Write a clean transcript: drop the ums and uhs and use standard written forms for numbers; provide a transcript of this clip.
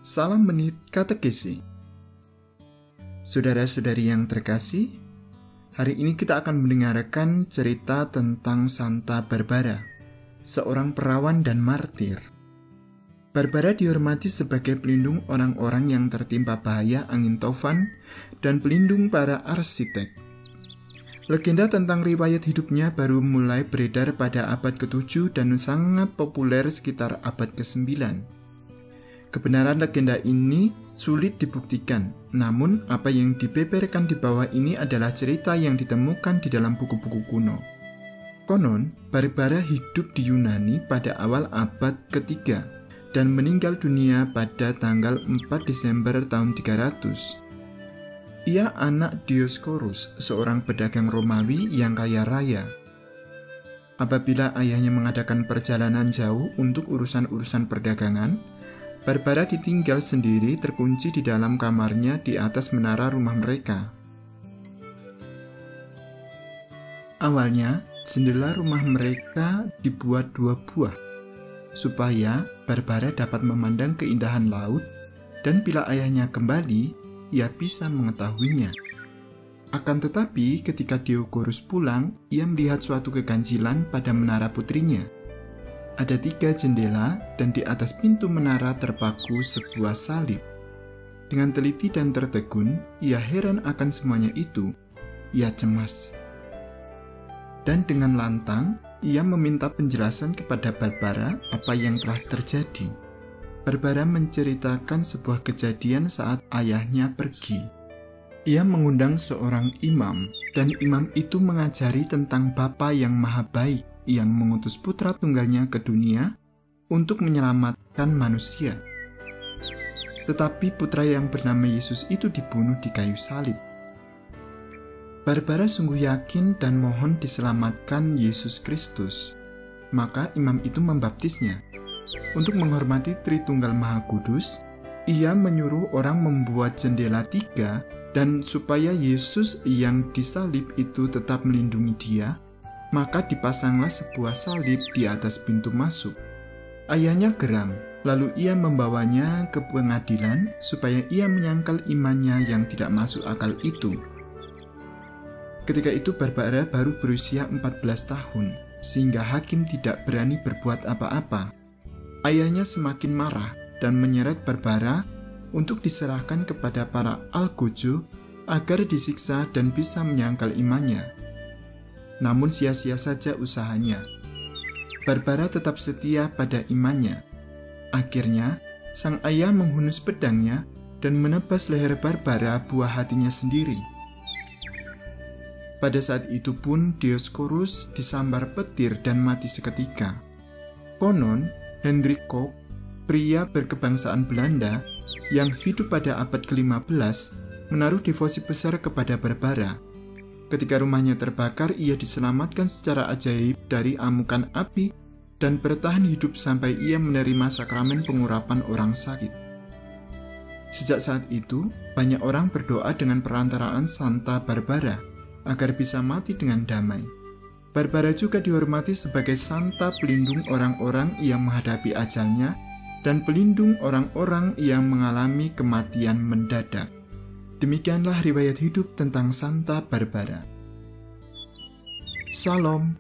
Salam Menit Katekesi. Saudara-saudari yang terkasih, hari ini kita akan mendengarkan cerita tentang Santa Barbara, seorang perawan dan martir. Barbara dihormati sebagai pelindung orang-orang yang tertimpa bahaya angin topan dan pelindung para arsitek. Legenda tentang riwayat hidupnya baru mulai beredar pada abad ke-7 dan sangat populer sekitar abad ke-9. Kebenaran legenda ini sulit dibuktikan, namun apa yang dibeberkan di bawah ini adalah cerita yang ditemukan di dalam buku-buku kuno. Konon, Barbara hidup di Yunani pada awal abad ke-3 dan meninggal dunia pada tanggal 4 Desember tahun 300. Ia anak Dioscorus, seorang pedagang Romawi yang kaya raya. Apabila ayahnya mengadakan perjalanan jauh untuk urusan-urusan perdagangan, Barbara ditinggal sendiri terkunci di dalam kamarnya di atas menara rumah mereka. Awalnya, jendela rumah mereka dibuat 2 buah, supaya Barbara dapat memandang keindahan laut, dan bila ayahnya kembali, ia bisa mengetahuinya. Akan tetapi, ketika Dioscorus pulang, ia melihat suatu keganjilan pada menara putrinya. Ada 3 jendela, dan di atas pintu menara terpaku sebuah salib. Dengan teliti dan tertegun, ia heran akan semuanya itu. Ia cemas. Dan dengan lantang, ia meminta penjelasan kepada Barbara apa yang telah terjadi. Barbara menceritakan sebuah kejadian saat ayahnya pergi. Ia mengundang seorang imam, dan imam itu mengajari tentang Bapa yang Maha Baik yang mengutus putra tunggalnya ke dunia untuk menyelamatkan manusia. Tetapi putra yang bernama Yesus itu dibunuh di kayu salib. Barbara sungguh yakin dan mohon diselamatkan Yesus Kristus. Maka imam itu membaptisnya. Untuk menghormati Tritunggal Maha Kudus, ia menyuruh orang membuat jendela 3 dan supaya Yesus yang disalib itu tetap melindungi dia, maka dipasanglah sebuah salib di atas pintu masuk. Ayahnya geram, lalu ia membawanya ke pengadilan supaya ia menyangkal imannya yang tidak masuk akal itu. Ketika itu Barbara baru berusia 14 tahun, sehingga hakim tidak berani berbuat apa-apa. Ayahnya semakin marah dan menyeret Barbara untuk diserahkan kepada para algojo agar disiksa dan bisa menyangkal imannya. Namun sia-sia saja usahanya. Barbara tetap setia pada imannya. Akhirnya, sang ayah menghunus pedangnya dan menebas leher Barbara buah hatinya sendiri. Pada saat itu pun Dioscorus disambar petir dan mati seketika. Konon, Hendrik Koch, pria berkebangsaan Belanda yang hidup pada abad ke-15, menaruh devosi besar kepada Barbara. Ketika rumahnya terbakar, ia diselamatkan secara ajaib dari amukan api dan bertahan hidup sampai ia menerima sakramen pengurapan orang sakit. Sejak saat itu, banyak orang berdoa dengan perantaraan Santa Barbara agar bisa mati dengan damai. Barbara juga dihormati sebagai santa pelindung orang-orang yang menghadapi ajalnya dan pelindung orang-orang yang mengalami kematian mendadak. Demikianlah riwayat hidup tentang Santa Barbara. Salam.